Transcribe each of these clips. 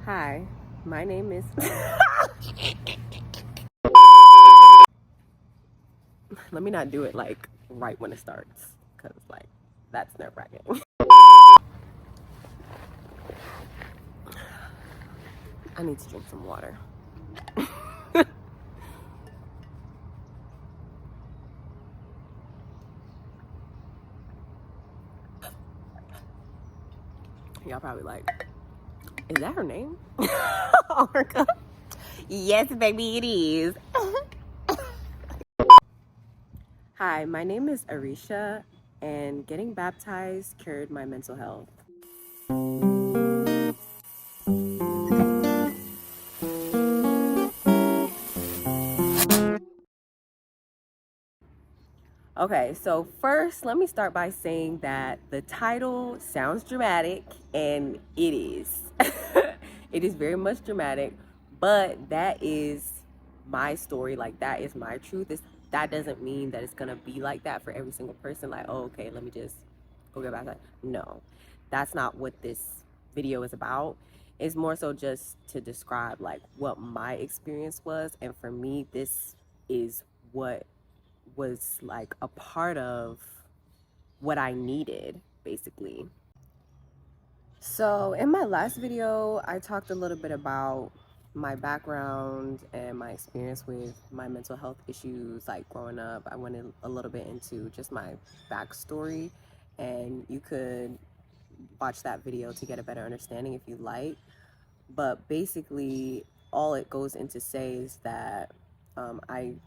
Hi, my name is. Let me not do it like right when it starts, because like that's nerve wracking. I need to drink some water. Y'all probably like, is that her name? On her cup? Yes, baby, it is. Hi, my name is Arisha, and getting baptized cured my mental health. Okay, so first, let me start by saying that the title sounds dramatic, and it is. It is very much dramatic, but that is my story. Like, that is my truth. That doesn't mean that it's gonna be like that for every single person. Like, oh, okay, let me just go get baptized. No, that's not what this video is about. It's more so just to describe like what my experience was, and for me, this is what was like a part of what I needed, basically. So in my last video, I talked a little bit about my background and my experience with my mental health issues. Like growing up, I went a little bit into just my backstory, and you could watch that video to get a better understanding if you like. But basically, all it goes into say is that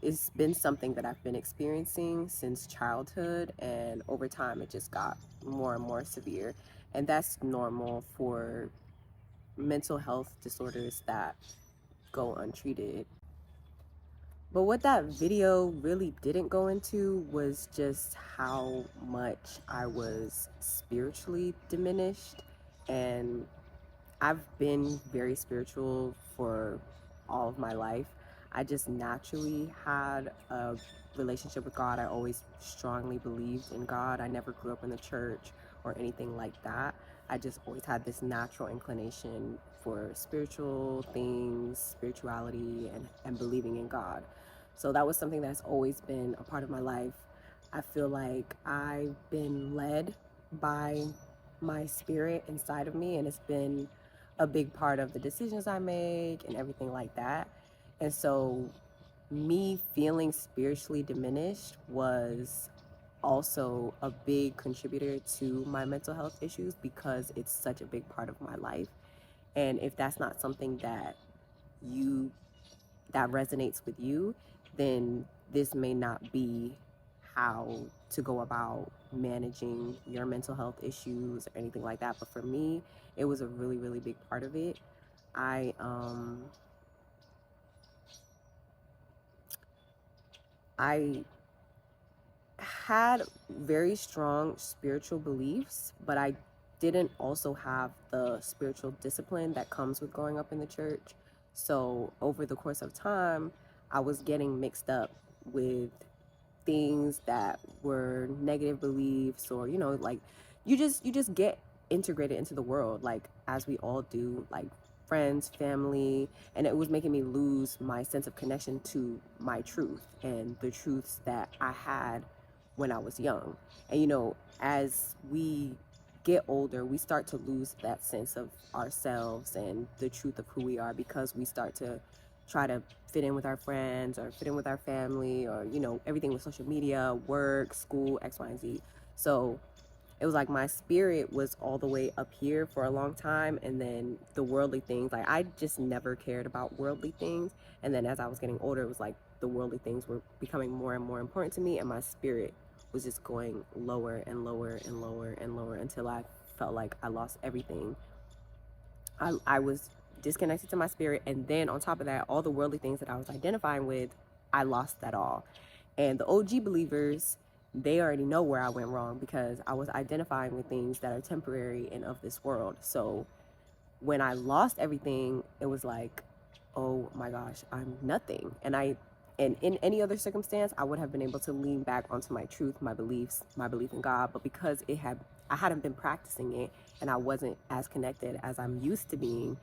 it's been something that I've been experiencing since childhood, and over time it just got more and more severe. And that's normal for mental health disorders that go untreated. But what that video really didn't go into was just how much I was spiritually diminished. And I've been very spiritual for all of my life. I just naturally had a relationship with God. I always strongly believed in God. I never grew up in the church or anything like that. I just always had this natural inclination for spiritual things, spirituality, and believing in God. So that was something that's always been a part of my life. I feel like I've been led by my spirit inside of me, and it's been a big part of the decisions I make and everything like that. And so me feeling spiritually diminished was also a big contributor to my mental health issues, because it's such a big part of my life. And if that's not something you that resonates with you, then this may not be how to go about managing your mental health issues or anything like that. But for me, it was a really, really big part of it. I I had very strong spiritual beliefs, but I didn't also have the spiritual discipline that comes with growing up in the church. So over the course of time, I was getting mixed up with things that were negative beliefs, or like you just get integrated into the world, like as we all do, like friends, family, and it was making me lose my sense of connection to my truth and the truths that I had when I was young. And as we get older, we start to lose that sense of ourselves and the truth of who we are, because we start to try to fit in with our friends or fit in with our family, or everything with social media, work, school, X, Y, and Z. So it was like my spirit was all the way up here for a long time, and then the worldly things, like I just never cared about worldly things. And then as I was getting older, it was like the worldly things were becoming more and more important to me, and my spirit was just going lower and lower and lower and lower until I felt like I lost everything. I was disconnected to my spirit, and then on top of that, all the worldly things that I was identifying with, I lost that all. And the OG believers, they already know where I went wrong, because I was identifying with things that are temporary and of this world. So when I lost everything, it was like, oh my gosh, I'm nothing. And in any other circumstance, I would have been able to lean back onto my truth, my beliefs, my belief in God. But because I hadn't been practicing it, and I wasn't as connected as I'm used to being,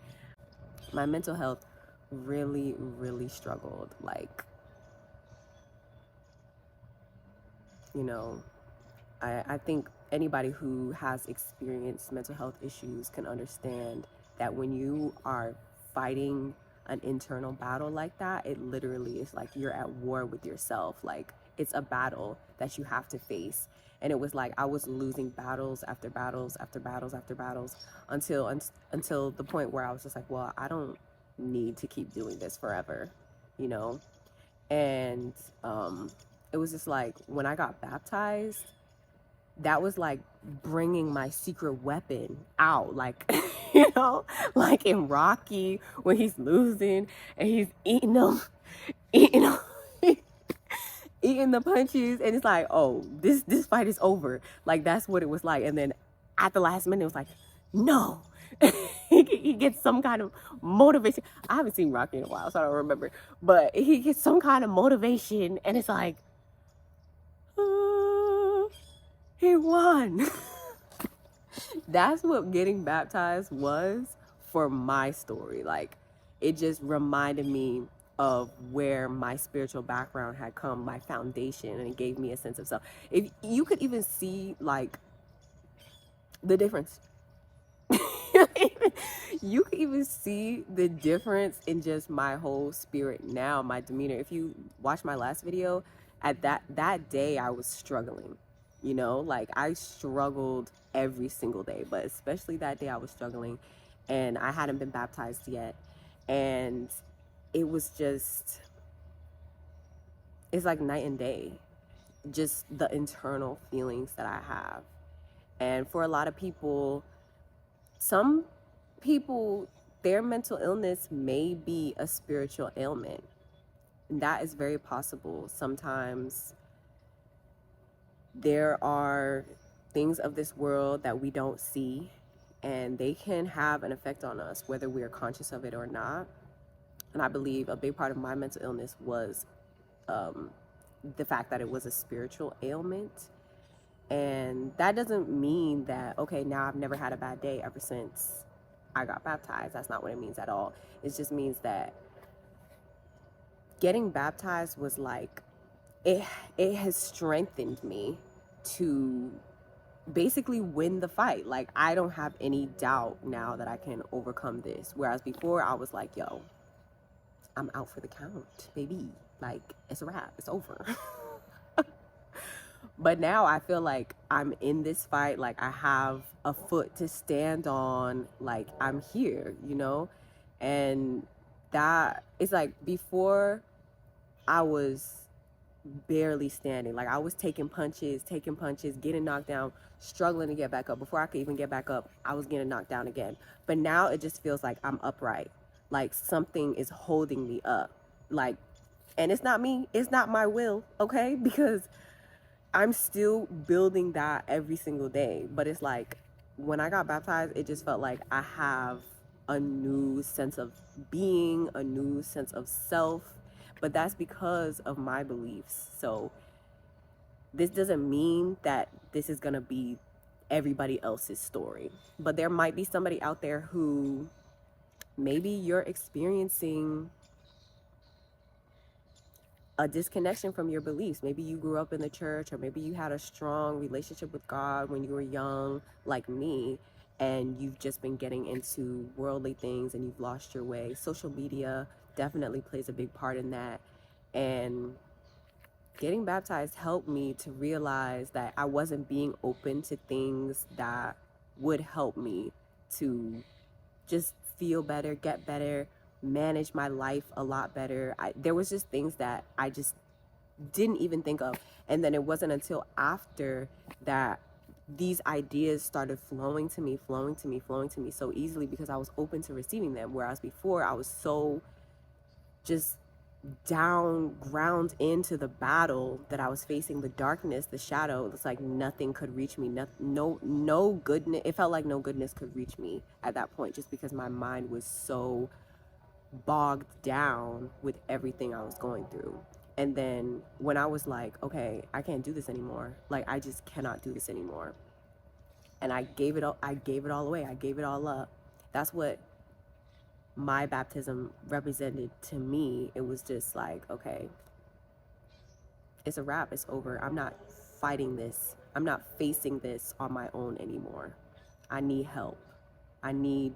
my mental health really, really struggled. Like, you know, I think anybody who has experienced mental health issues can understand that when you are fighting an internal battle like that, it literally is like you're at war with yourself. Like, it's a battle that you have to face. And it was like I was losing battles after battles after battles after battles until the point where I was just like, well, I don't need to keep doing this forever, you know? And it was just like when I got baptized, that was like bringing my secret weapon out, like, you know, like in Rocky when he's losing and he's eating them, eating the punches, and it's like, oh, this fight is over. Like, that's what it was like. And then at the last minute, it was like, no. He gets some kind of motivation. I haven't seen Rocky in a while, so I don't remember. But he gets some kind of motivation, and it's like, he won. That's what getting baptized was for my story. Like, it just reminded me of where my spiritual background had come, my foundation, and it gave me a sense of self. If you could even see like the difference. You could even see the difference in just my whole spirit now, my demeanor. If you watch my last video, at that day I was struggling, you know, like I struggled every single day, but especially that day I was struggling, and I hadn't been baptized yet. And it was just, it's like night and day, just the internal feelings that I have. And for a lot of people, some people, their mental illness may be a spiritual ailment. And that is very possible. Sometimes there are things of this world that we don't see, and they can have an effect on us, whether we are conscious of it or not. And I believe a big part of my mental illness was the fact that it was a spiritual ailment. And that doesn't mean that, okay, now I've never had a bad day ever since I got baptized. That's not what it means at all. It just means that getting baptized was like, it has strengthened me to basically win the fight. Like, I don't have any doubt now that I can overcome this. Whereas before I was like, yo, I'm out for the count, baby. Like, it's a wrap, it's over. But now I feel like I'm in this fight, like I have a foot to stand on, like I'm here, you know? And that is like, before I was barely standing. Like, I was taking punches, getting knocked down, struggling to get back up. Before I could even get back up, I was getting knocked down again. But now it just feels like I'm upright. Like something is holding me up. Like, and it's not me, it's not my will, okay? Because I'm still building that every single day. But it's like, when I got baptized, it just felt like I have a new sense of being, a new sense of self. But that's because of my beliefs. So this doesn't mean that this is gonna be everybody else's story. But there might be somebody out there who maybe you're experiencing a disconnection from your beliefs. Maybe you grew up in the church, or maybe you had a strong relationship with God when you were young, like me, and you've just been getting into worldly things and you've lost your way. Social media definitely plays a big part in that. And getting baptized helped me to realize that I wasn't being open to things that would help me to just feel better, get better, manage my life a lot better. There was just things that I just didn't even think of. And then it wasn't until after that these ideas started flowing to me so easily, because I was open to receiving them. Whereas before I was so just ground into the battle that I was facing, the darkness, the shadow. It's like nothing could reach me. No goodness. It felt like no goodness could reach me at that point, just because my mind was so bogged down with everything I was going through. And then when I was like, okay, I can't do this anymore. Like, I just cannot do this anymore. And I gave it all away. I gave it all up. That's what my baptism represented to me, it was just like, okay, it's a wrap, it's over. I'm not fighting this. I'm not facing this on my own anymore. I need help. I need,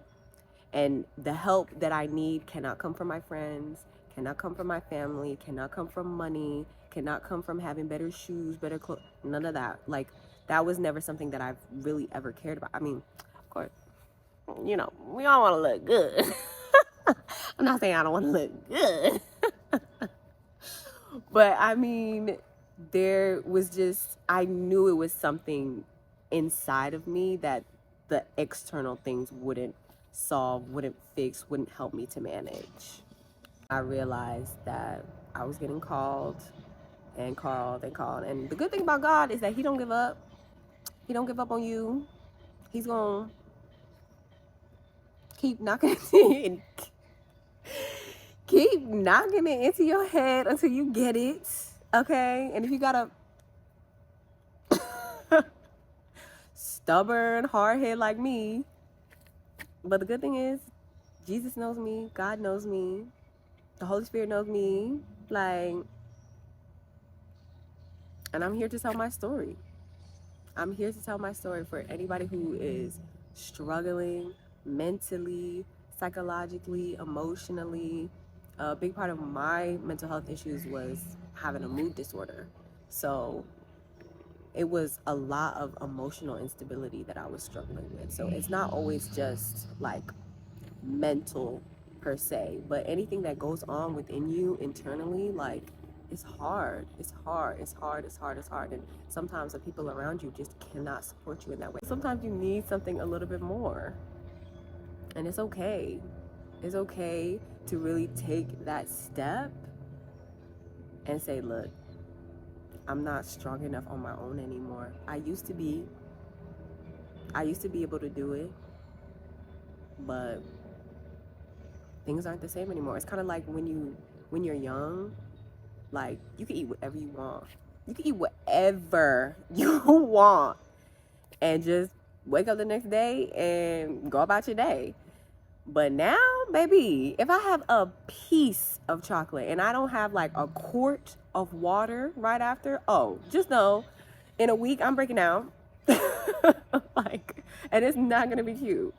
and the help that I need cannot come from my friends, cannot come from my family, cannot come from money, cannot come from having better shoes, better clothes, none of that. Like, that was never something that I've really ever cared about. I mean, of course, you know, we all want to look good. I'm not saying I don't want to look good. But I mean, there was just, I knew it was something inside of me that the external things wouldn't solve, wouldn't fix, wouldn't help me to manage. I realized that I was getting called and called and called. And the good thing about God is that He don't give up. He don't give up on you. He's going to keep knocking it, keep knocking it into your head until you get it. Okay? And if you got a stubborn, hard head like me, but the good thing is, Jesus knows me, God knows me, the Holy Spirit knows me, like, and I'm here to tell my story. I'm here to tell my story for anybody who is struggling mentally, psychologically, emotionally. A big part of my mental health issues was having a mood disorder. So it was a lot of emotional instability that I was struggling with. So it's not always just like mental per se, but anything that goes on within you internally, like, it's hard. It's hard. It's hard. It's hard. It's hard. And sometimes the people around you just cannot support you in that way. Sometimes you need something a little bit more. And it's okay. It's okay to really take that step and say, look, I'm not strong enough on my own anymore. I used to be able to do it, but things aren't the same anymore. It's kind of like when you're young, like, you can eat whatever you want. You can eat whatever you want and just wake up the next day and go about your day. But now, baby, if I have a piece of chocolate and I don't have like a quart of water right after, oh, just know, in a week I'm breaking out. Like, and it's not gonna be cute,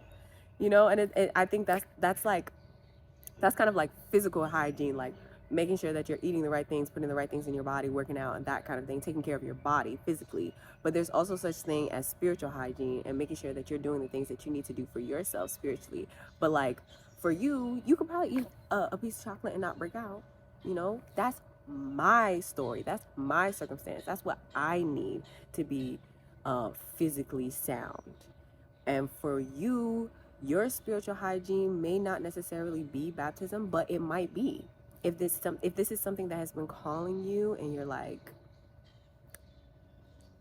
you know. And I think that's kind of like physical hygiene, like making sure that you're eating the right things, putting the right things in your body, working out, and that kind of thing, taking care of your body physically. But there's also such thing as spiritual hygiene and making sure that you're doing the things that you need to do for yourself spiritually. But like, for you could probably eat a piece of chocolate and not break out. You know, that's my story. That's my circumstance. That's what I need to be physically sound. And for you, your spiritual hygiene may not necessarily be baptism, but it might be. If this is something that has been calling you and you're like,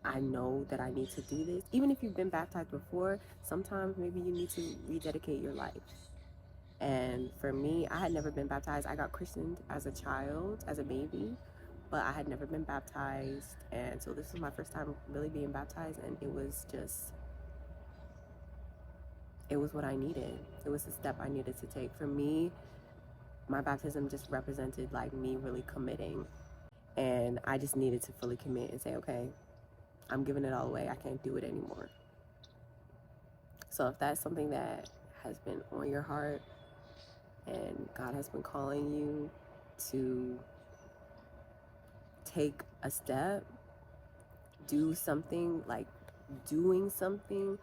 I know that I need to do this. Even if you've been baptized before, sometimes maybe you need to rededicate your life. And for me, I had never been baptized. I got christened as a child, as a baby, but I had never been baptized. And so this was my first time really being baptized, and it was what I needed. It was the step I needed to take. For me, my baptism just represented like me really committing, and I just needed to fully commit and say, okay, I'm giving it all away. I can't do it anymore. So if that's something that has been on your heart and God has been calling you to take a step, do something, like doing something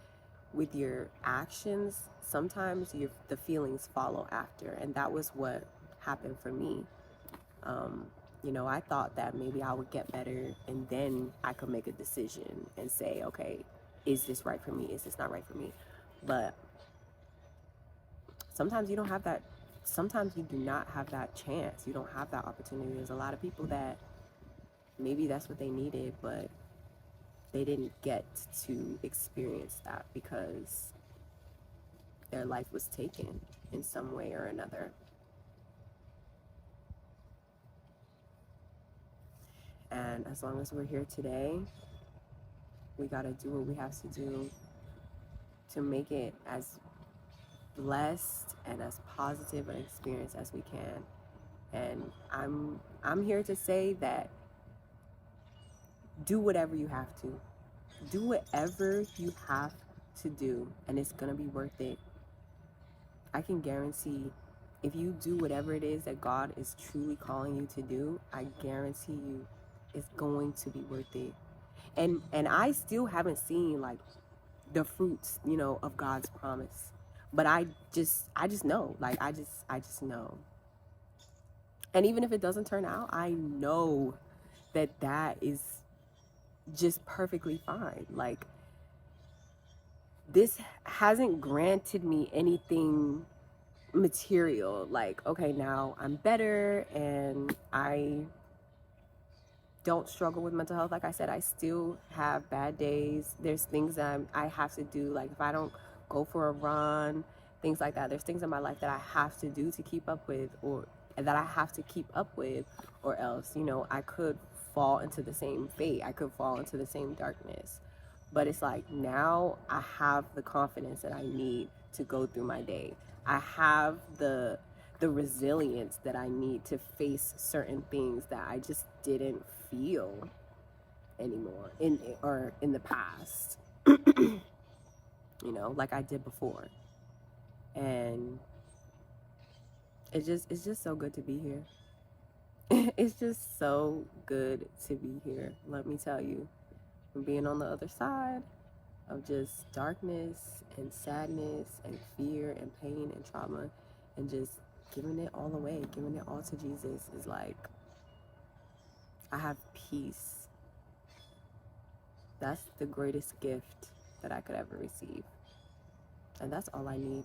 with your actions, sometimes the feelings follow after. And that was what happened for me. You know, I thought that maybe I would get better and then I could make a decision and say, okay, is this right for me? Is this not right for me? But sometimes you don't have that. Sometimes you do not have that chance. You don't have that opportunity. There's a lot of people that maybe that's what they needed, but they didn't get to experience that because their life was taken in some way or another. And as long as we're here today, we gotta do what we have to do to make it as blessed and as positive an experience as we can. And I'm here to say that do whatever you have to. Do whatever you have to do, and it's gonna be worth it. I can guarantee if you do whatever it is that God is truly calling you to do, I guarantee you it's going to be worth it. And I still haven't seen like the fruits, of God's promise. But I just know. Like I just know. And even if it doesn't turn out, I know that is just perfectly fine. Like, this hasn't granted me anything material. Like, okay, now I'm better and I don't struggle with mental health. Like I said, I still have bad days. There's things that I have to do. Like, if I don't go for a run, things like that. There's things in my life that I have to do to keep up with, or that I have to keep up with, or else, I could fall into the same fate. I could fall into the same darkness. But it's like, now I have the confidence that I need to go through my day. I have the resilience that I need to face certain things that I just didn't feel anymore in the past. Like I did before. And it's just so good to be here. It's just so good to be here. Let me tell you, from being on the other side of just darkness and sadness and fear and pain and trauma, and just giving it all away, giving it all to Jesus, is like, I have peace. That's the greatest gift that I could ever receive. And that's all I need.